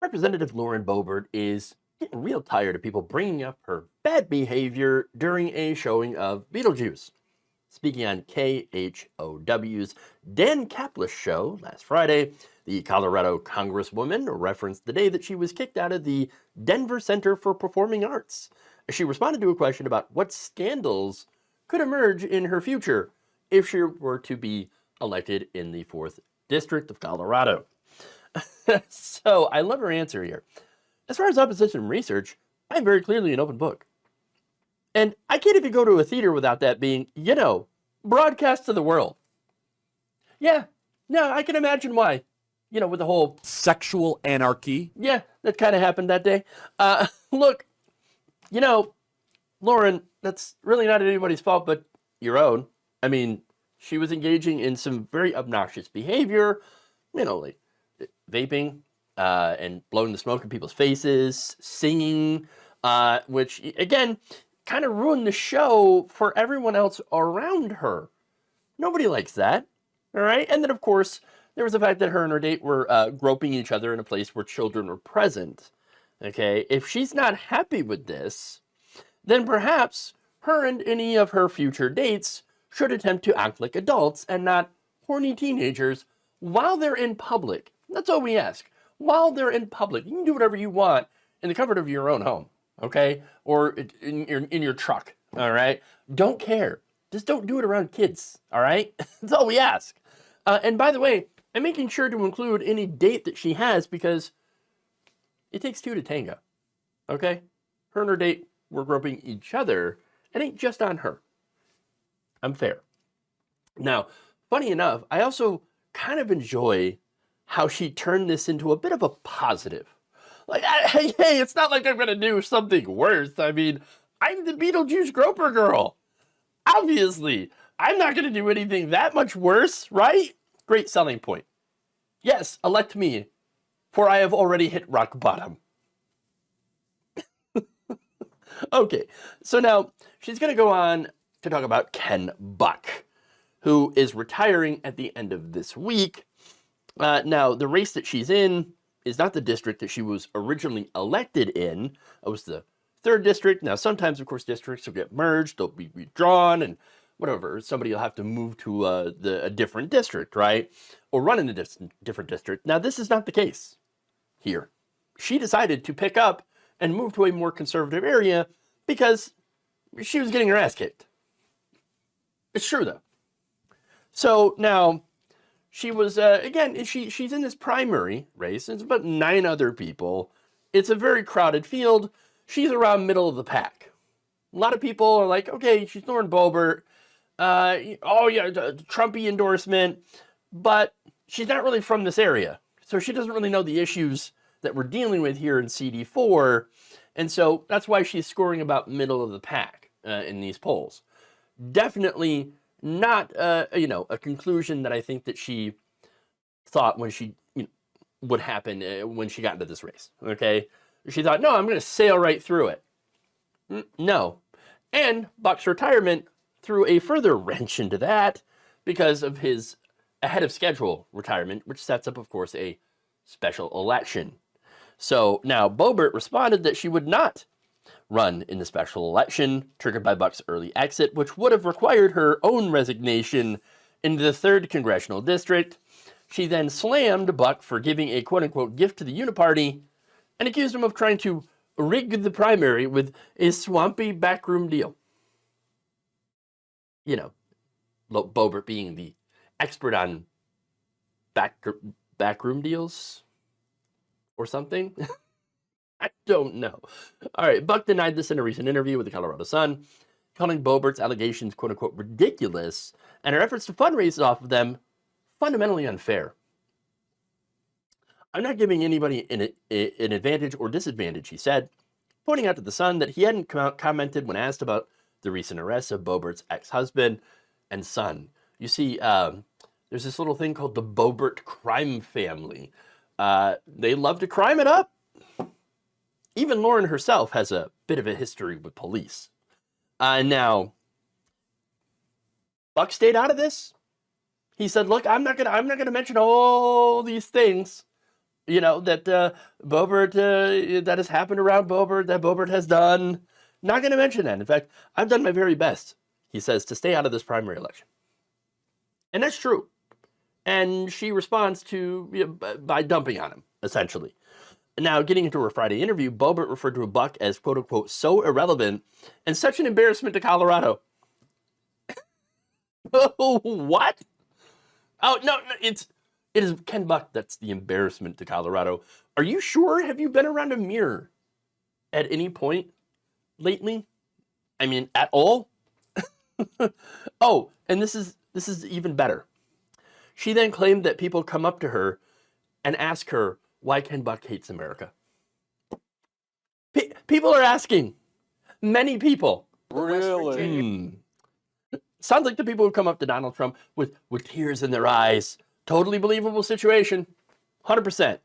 Representative Lauren Boebert is getting real tired of people bringing up her bad behavior during a showing of Beetlejuice. Speaking on KHOW'S Dan Caplis show last Friday, the Colorado Congresswoman referenced the day that she was kicked out of the Denver Center for Performing Arts. She responded to a question about what scandals could emerge in her future if she were to be elected in the 4th District of Colorado. So I love her answer here. As far as opposition research, I'm very clearly an open book. And I can't even go to a theater without that being, broadcast to the world. Yeah, no, I can imagine why. With the whole sexual anarchy. Yeah, that kind of happened that day. Look, Lauren, that's really not anybody's fault but your own. I mean, she was engaging in some very obnoxious behavior, like vaping and blowing the smoke in people's faces, singing, which, again, kind of ruined the show for everyone else around her. Nobody likes that, all right? And then, of course, there was the fact that her and her date were groping each other in a place where children were present, okay? If she's not happy with this, then perhaps her and any of her future dates should attempt to act like adults and not horny teenagers while they're in public. That's all we ask. While they're in public, you can do whatever you want in the comfort of your own home, okay? Or in your truck, all right? Don't care. Just don't do it around kids, all right? That's all we ask. And by the way, I'm making sure to include any date that she has because it takes two to tango, okay? Her and her date were groping each other. It ain't just on her. I'm fair. Now, funny enough, I also kind of enjoy how she turned this into a bit of a positive. Like, hey, it's not like I'm going to do something worse. I mean, I'm the Beetlejuice groper girl. Obviously, I'm not going to do anything that much worse, right? Great selling point. Yes, elect me, for I have already hit rock bottom. Okay, so now she's going to go on to talk about Ken Buck, who is retiring at the end of this week. Now, the race that she's in is not the district that she was originally elected in. It was the 3rd district. Now, sometimes, of course, districts will get merged. They'll be withdrawn and whatever. Somebody will have to move to a different district, right? Or run in a different district. Now, this is not the case here. She decided to pick up and move to a more conservative area because she was getting her ass kicked. It's true, though. So now she was, again, she's in this primary race. It's about 9 other people. It's a very crowded field. She's around middle of the pack. A lot of people are like, okay, she's Lauren Boebert. Oh, yeah, Trumpy endorsement. But she's not really from this area. So she doesn't really know the issues that we're dealing with here in CD4. And so that's why she's scoring about middle of the pack in these polls. Definitely not, a conclusion that I think that she thought when she would happen when she got into this race, okay? She thought, no, I'm going to sail right through it. No. And Buck's retirement threw a further wrench into that because of his ahead of schedule retirement, which sets up, of course, a special election. So now Boebert responded that she would not run in the special election triggered by Buck's early exit, which would have required her own resignation into the 3rd congressional district. She then slammed Buck for giving a quote-unquote gift to the Uniparty and accused him of trying to rig the primary with a swampy backroom deal. Boebert being the expert on backroom deals or something. I don't know. All right, Buck denied this in a recent interview with the Colorado Sun, calling Boebert's allegations quote-unquote ridiculous and her efforts to fundraise off of them fundamentally unfair. I'm not giving anybody an advantage or disadvantage, he said, pointing out to the Sun that he hadn't commented when asked about the recent arrest of Boebert's ex-husband and son. You see, there's this little thing called the Boebert crime family. They love to crime it up. Even Lauren herself has a bit of a history with police. Now, Buck stayed out of this. He said, look, I'm not gonna mention all these things. that Boebert, that has happened around Boebert, that Boebert has done. Not going to mention that. In fact, I've done my very best, he says, to stay out of this primary election. And that's true. And she responds by dumping on him, essentially. Now, getting into her Friday interview, Boebert referred to Buck as, quote unquote, so irrelevant and such an embarrassment to Colorado. What? Oh, no, it is Ken Buck that's the embarrassment to Colorado. Are you sure? Have you been around a mirror at any point lately? I mean, at all? Oh, and this is even better. She then claimed that people come up to her and ask her why Ken Buck hates America. People are asking. Many people. Really? Sounds like the people who come up to Donald Trump with tears in their eyes. Totally believable situation. 100%.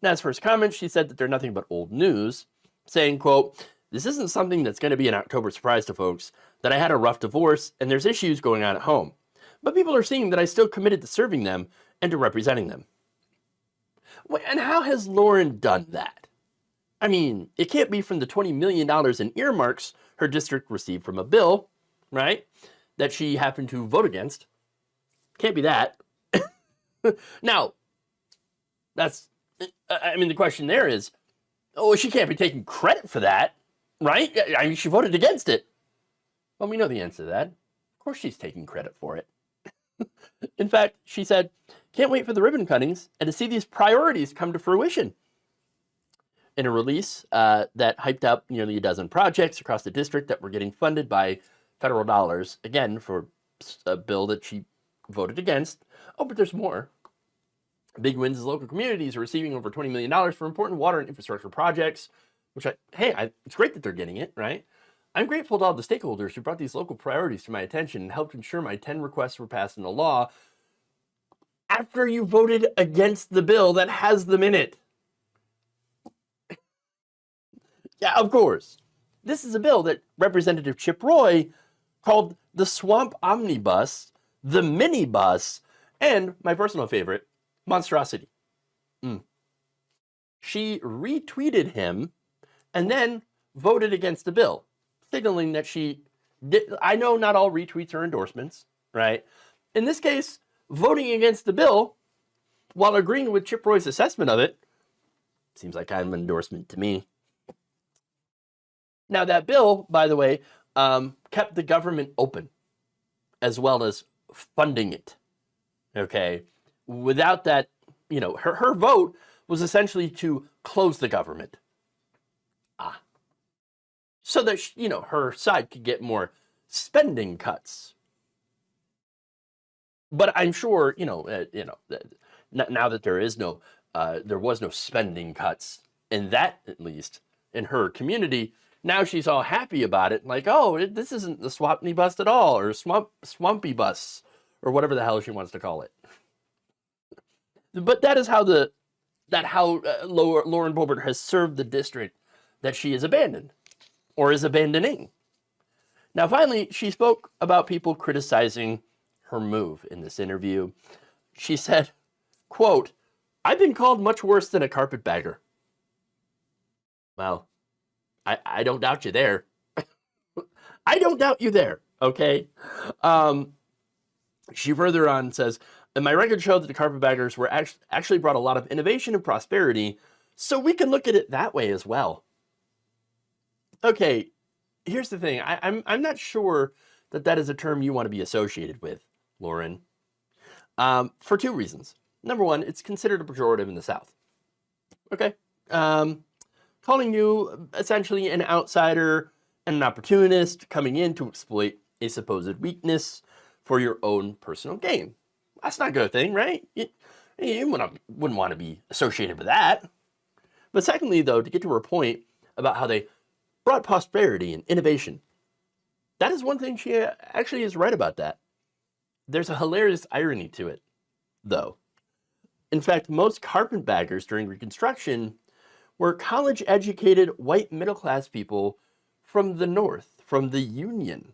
Now, as for his comments, she said that they're nothing but old news, saying, quote, "This isn't something that's going to be an October surprise to folks, that I had a rough divorce and there's issues going on at home. But people are seeing that I still committed to serving them and to representing them." And how has Lauren done that? I mean, it can't be from the $20 million in earmarks her district received from a bill, right, that she happened to vote against. Can't be that. Now, the question there is, she can't be taking credit for that, right? I mean, she voted against it. Well, we know the answer to that. Of course she's taking credit for it. In fact, she said, "Can't wait for the ribbon cuttings and to see these priorities come to fruition." In a release that hyped up nearly a dozen projects across the district that were getting funded by federal dollars, again, for a bill that she voted against. Oh, but there's more. Big wins as local communities are receiving over $20 million for important water and infrastructure projects, which it's great that they're getting it, right? "I'm grateful to all the stakeholders who brought these local priorities to my attention and helped ensure my 10 requests were passed into law," after you voted against the bill that has them in it. Yeah, of course. This is a bill that Representative Chip Roy called the Swamp Omnibus, the Minibus, and my personal favorite, monstrosity. She retweeted him and then voted against the bill, signaling that she did. I know not all retweets are endorsements, right? In this case, voting against the bill while agreeing with Chip Roy's assessment of it seems like kind of an endorsement to me. Now, that bill, by the way, kept the government open as well as funding it. Okay. Without that, her vote was essentially to close the government. So that, her side could get more spending cuts. But I'm sure, now that there was no spending cuts in that, at least in her community, now she's all happy about it. Like, oh, this isn't the Swampy Bus at all, or Swampy Bus, or whatever the hell she wants to call it. But that is how Lauren Boebert has served the district that she has abandoned, or is abandoning. Now, finally, she spoke about people criticizing her move in this interview. She said, quote, "I've been called much worse than a carpetbagger." Well, I don't doubt you there. I don't doubt you there, okay? She further on says, "And my record showed that the carpetbaggers were actually brought a lot of innovation and prosperity, so we can look at it that way as well." Okay, here's the thing. I'm not sure that is a term you want to be associated with, Lauren, for two reasons. Number one, it's considered a pejorative in the South. Okay? Calling you essentially an outsider and an opportunist coming in to exploit a supposed weakness for your own personal gain. That's not a good thing, right? You wouldn't want to be associated with that. But secondly, though, to get to her point about how they brought prosperity and innovation, that is one thing she actually is right about that. There's a hilarious irony to it, though. In fact, most carpetbaggers during Reconstruction were college-educated white middle-class people from the North, from the Union.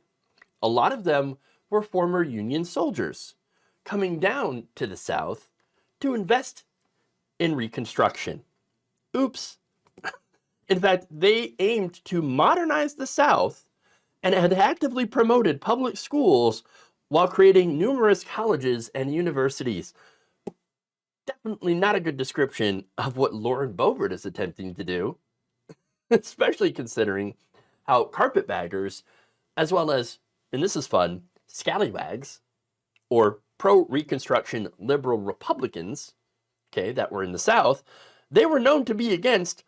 A lot of them were former Union soldiers coming down to the South to invest in Reconstruction. Oops. In fact, they aimed to modernize the South and had actively promoted public schools while creating numerous colleges and universities. Definitely not a good description of what Lauren Boebert is attempting to do, especially considering how carpetbaggers, as well as, and this is fun, scallywags, or pro-Reconstruction liberal Republicans, okay, that were in the South, they were known to be against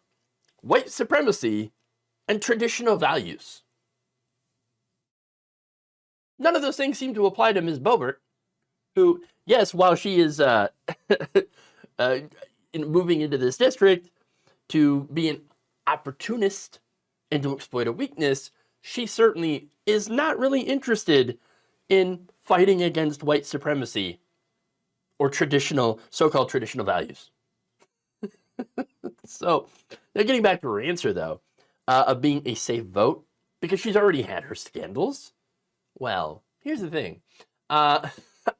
white supremacy and traditional values. None of those things seem to apply to Ms. Boebert, who, yes, while she is moving into this district to be an opportunist and to exploit a weakness, she certainly is not really interested in fighting against white supremacy or traditional, so-called traditional values. So, now getting back to her answer, though, of being a safe vote, because she's already had her scandals. Well, here's the thing. I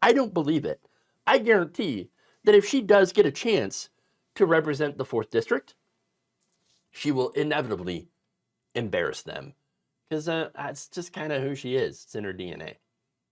don't believe it. I guarantee that if she does get a chance to represent the 4th District, she will inevitably embarrass them. Because that's just kind of who she is. It's in her DNA.